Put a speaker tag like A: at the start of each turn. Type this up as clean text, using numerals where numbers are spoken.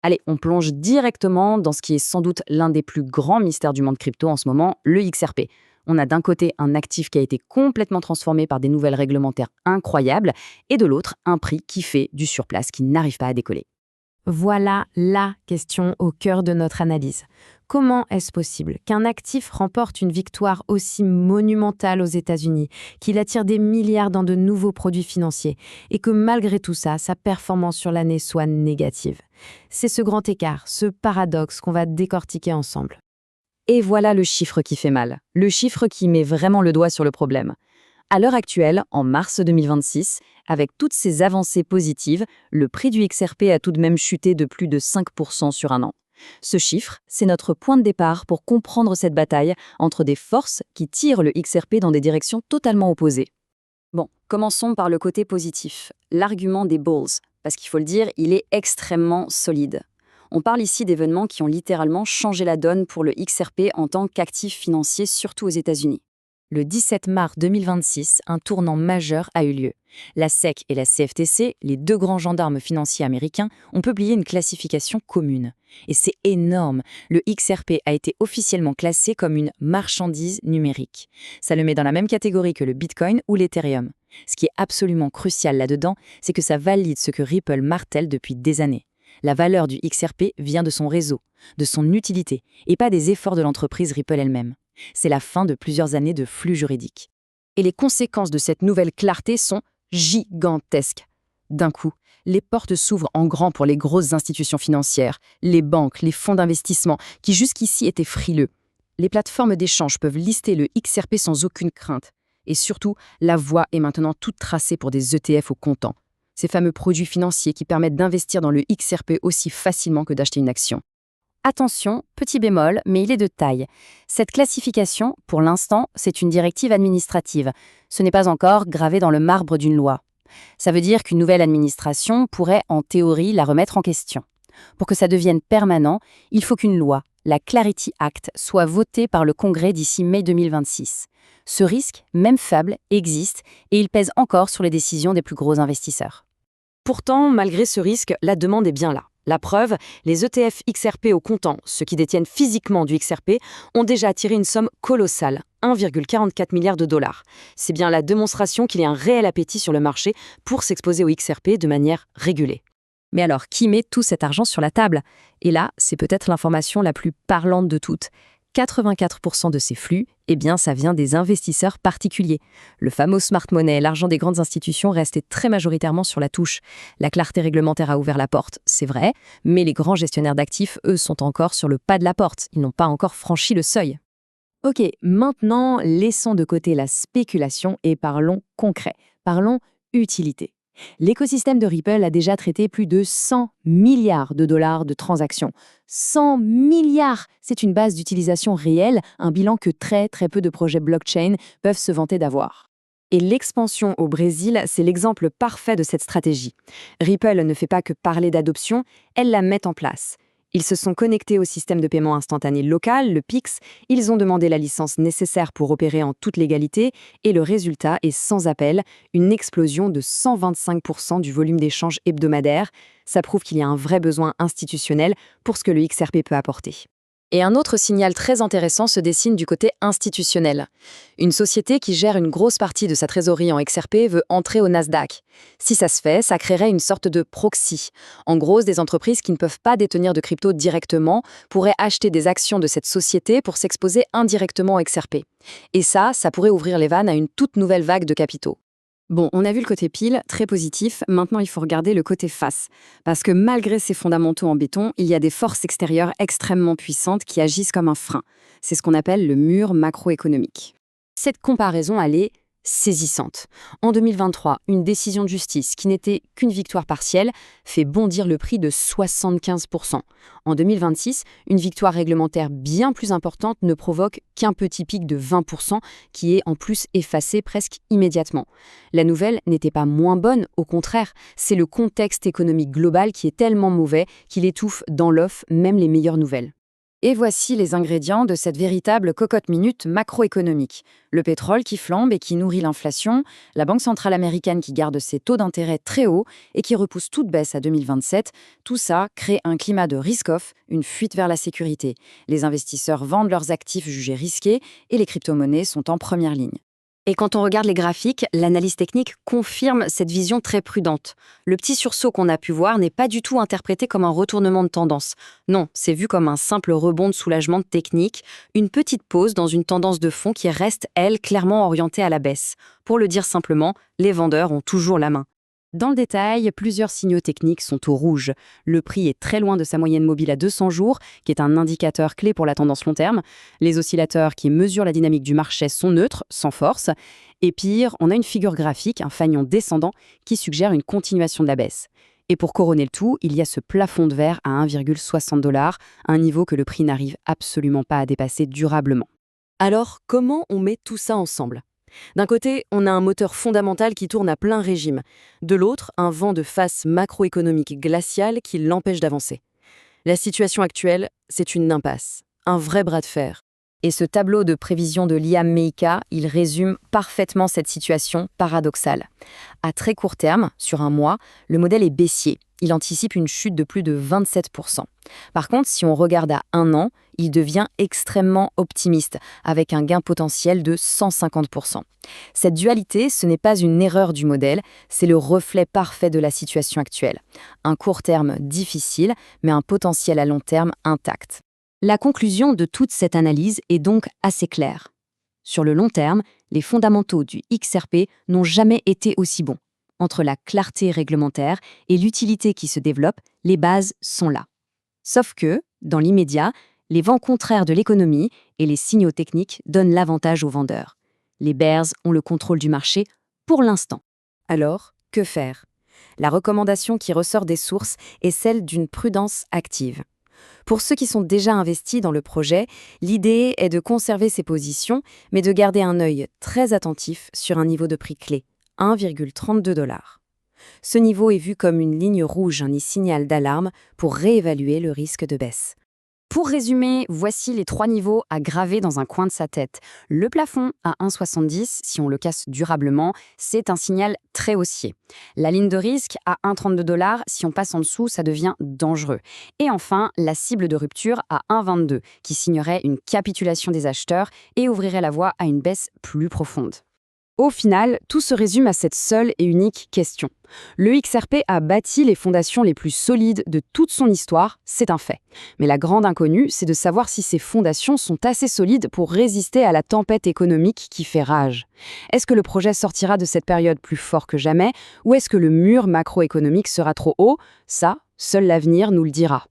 A: Allez, on plonge directement dans ce qui est sans doute l'un des plus grands mystères du monde crypto en ce moment, le XRP. On a d'un côté un actif qui a été complètement transformé par des nouvelles réglementaires incroyables, et de l'autre, un prix qui fait du surplace, qui n'arrive pas à décoller.
B: Voilà la question au cœur de notre analyse. Comment est-ce possible qu'un actif remporte une victoire aussi monumentale aux États-Unis, qu'il attire des milliards dans de nouveaux produits financiers, et que malgré tout ça, sa performance sur l'année soit négative? C'est ce grand écart, ce paradoxe qu'on va décortiquer ensemble.
A: Et voilà le chiffre qui fait mal, le chiffre qui met vraiment le doigt sur le problème. À l'heure actuelle, en mars 2026, avec toutes ces avancées positives, le prix du XRP a tout de même chuté de plus de 5% sur un an. Ce chiffre, c'est notre point de départ pour comprendre cette bataille entre des forces qui tirent le XRP dans des directions totalement opposées. Bon, commençons par le côté positif, l'argument des bulls, parce qu'il faut le dire, il est extrêmement solide. On parle ici d'événements qui ont littéralement changé la donne pour le XRP en tant qu'actif financier, surtout aux États-Unis. Le 17 mars 2026, un tournant majeur a eu lieu. La SEC et la CFTC, les deux grands gendarmes financiers américains, ont publié une classification commune. Et c'est énorme, le XRP a été officiellement classé comme une marchandise numérique. Ça le met dans la même catégorie que le Bitcoin ou l'Ethereum. Ce qui est absolument crucial là-dedans, c'est que ça valide ce que Ripple martèle depuis des années. La valeur du XRP vient de son réseau, de son utilité, et pas des efforts de l'entreprise Ripple elle-même. C'est la fin de plusieurs années de flux juridiques. Et les conséquences de cette nouvelle clarté sont gigantesques. D'un coup, les portes s'ouvrent en grand pour les grosses institutions financières, les banques, les fonds d'investissement, qui jusqu'ici étaient frileux. Les plateformes d'échange peuvent lister le XRP sans aucune crainte. Et surtout, la voie est maintenant toute tracée pour des ETF au comptant. Ces fameux produits financiers qui permettent d'investir dans le XRP aussi facilement que d'acheter une action. Attention, petit bémol, mais il est de taille. Cette classification, pour l'instant, c'est une directive administrative. Ce n'est pas encore gravé dans le marbre d'une loi. Ça veut dire qu'une nouvelle administration pourrait, en théorie, la remettre en question. Pour que ça devienne permanent, il faut qu'une loi, la Clarity Act, soit votée par le Congrès d'ici mai 2026. Ce risque, même faible, existe et il pèse encore sur les décisions des plus gros investisseurs. Pourtant, malgré ce risque, la demande est bien là. La preuve, les ETF XRP au comptant, ceux qui détiennent physiquement du XRP, ont déjà attiré une somme colossale, 1,44 milliard de dollars. C'est bien la démonstration qu'il y a un réel appétit sur le marché pour s'exposer au XRP de manière régulée. Mais alors, qui met tout cet argent sur la table? Et là, c'est peut-être l'information la plus parlante de toutes. 84% de ces flux, eh bien, ça vient des investisseurs particuliers. Le fameux smart money, l'argent des grandes institutions, restait très majoritairement sur la touche. La clarté réglementaire a ouvert la porte, c'est vrai, mais les grands gestionnaires d'actifs, eux, sont encore sur le pas de la porte. Ils n'ont pas encore franchi le seuil. Ok, maintenant, laissons de côté la spéculation et parlons concret. Parlons utilité. L'écosystème de Ripple a déjà traité plus de 100 milliards de dollars de transactions. 100 milliards! C'est une base d'utilisation réelle, un bilan que très peu de projets blockchain peuvent se vanter d'avoir. Et l'expansion au Brésil, c'est l'exemple parfait de cette stratégie. Ripple ne fait pas que parler d'adoption, elle la met en place. Ils se sont connectés au système de paiement instantané local, le PIX, ils ont demandé la licence nécessaire pour opérer en toute légalité, et le résultat est sans appel, une explosion de 125% du volume d'échanges hebdomadaire. Ça prouve qu'il y a un vrai besoin institutionnel pour ce que le XRP peut apporter. Et un autre signal très intéressant se dessine du côté institutionnel. Une société qui gère une grosse partie de sa trésorerie en XRP veut entrer au Nasdaq. Si ça se fait, ça créerait une sorte de proxy. En gros, des entreprises qui ne peuvent pas détenir de crypto directement pourraient acheter des actions de cette société pour s'exposer indirectement au XRP. Et ça pourrait ouvrir les vannes à une toute nouvelle vague de capitaux. Bon, on a vu le côté pile, très positif, maintenant il faut regarder le côté face. Parce que malgré ces fondamentaux en béton, il y a des forces extérieures extrêmement puissantes qui agissent comme un frein. C'est ce qu'on appelle le mur macroéconomique. Cette comparaison, elle est saisissante. En 2023, une décision de justice qui n'était qu'une victoire partielle fait bondir le prix de 75%. En 2026, une victoire réglementaire bien plus importante ne provoque qu'un petit pic de 20% qui est en plus effacé presque immédiatement. La nouvelle n'était pas moins bonne, au contraire, c'est le contexte économique global qui est tellement mauvais qu'il étouffe dans l'œuf même les meilleures nouvelles. Et voici les ingrédients de cette véritable cocotte minute macroéconomique. Le pétrole qui flambe et qui nourrit l'inflation, la Banque centrale américaine qui garde ses taux d'intérêt très hauts et qui repousse toute baisse à 2027, tout ça crée un climat de risk-off, une fuite vers la sécurité. Les investisseurs vendent leurs actifs jugés risqués et les crypto-monnaies sont en première ligne.
C: Et quand on regarde les graphiques, l'analyse technique confirme cette vision très prudente. Le petit sursaut qu'on a pu voir n'est pas du tout interprété comme un retournement de tendance. Non, c'est vu comme un simple rebond de soulagement technique, une petite pause dans une tendance de fond qui reste, elle, clairement orientée à la baisse. Pour le dire simplement, les vendeurs ont toujours la main. Dans le détail, plusieurs signaux techniques sont au rouge. Le prix est très loin de sa moyenne mobile à 200 jours, qui est un indicateur clé pour la tendance long terme. Les oscillateurs qui mesurent la dynamique du marché sont neutres, sans force. Et pire, on a une figure graphique, un fanion descendant, qui suggère une continuation de la baisse. Et pour couronner le tout, il y a ce plafond de verre à 1,60 $, un niveau que le prix n'arrive absolument pas à dépasser durablement. Alors, comment on met tout ça ensemble ? D'un côté, on a un moteur fondamental qui tourne à plein régime. De l'autre, un vent de face macroéconomique glacial qui l'empêche d'avancer. La situation actuelle, c'est une impasse, un vrai bras de fer.
A: Et ce tableau de prévision de Liam Meika, il résume parfaitement cette situation paradoxale. À très court terme, sur un mois, le modèle est baissier. Il anticipe une chute de plus de 27%. Par contre, si on regarde à un an, il devient extrêmement optimiste, avec un gain potentiel de 150%. Cette dualité, ce n'est pas une erreur du modèle, c'est le reflet parfait de la situation actuelle. Un court terme difficile, mais un potentiel à long terme intact. La conclusion de toute cette analyse est donc assez claire. Sur le long terme, les fondamentaux du XRP n'ont jamais été aussi bons. Entre la clarté réglementaire et l'utilité qui se développe, les bases sont là. Sauf que, dans l'immédiat, les vents contraires de l'économie et les signaux techniques donnent l'avantage aux vendeurs. Les bears ont le contrôle du marché pour l'instant. Alors, que faire ? La recommandation qui ressort des sources est celle d'une prudence active. Pour ceux qui sont déjà investis dans le projet, l'idée est de conserver ses positions, mais de garder un œil très attentif sur un niveau de prix clé, 1,32 $. Ce niveau est vu comme une ligne rouge, un signal d'alarme pour réévaluer le risque de baisse. Pour résumer, voici les 3 niveaux à graver dans un coin de sa tête. Le plafond à 1,70, si on le casse durablement, c'est un signal très haussier. La ligne de risque à 1,32 $, si on passe en dessous, ça devient dangereux. Et enfin, la cible de rupture à 1,22, qui signerait une capitulation des acheteurs et ouvrirait la voie à une baisse plus profonde. Au final, tout se résume à cette seule et unique question. Le XRP a bâti les fondations les plus solides de toute son histoire, c'est un fait. Mais la grande inconnue, c'est de savoir si ces fondations sont assez solides pour résister à la tempête économique qui fait rage. Est-ce que le projet sortira de cette période plus fort que jamais, ou est-ce que le mur macroéconomique sera trop haut ? Ça, seul l'avenir nous le dira.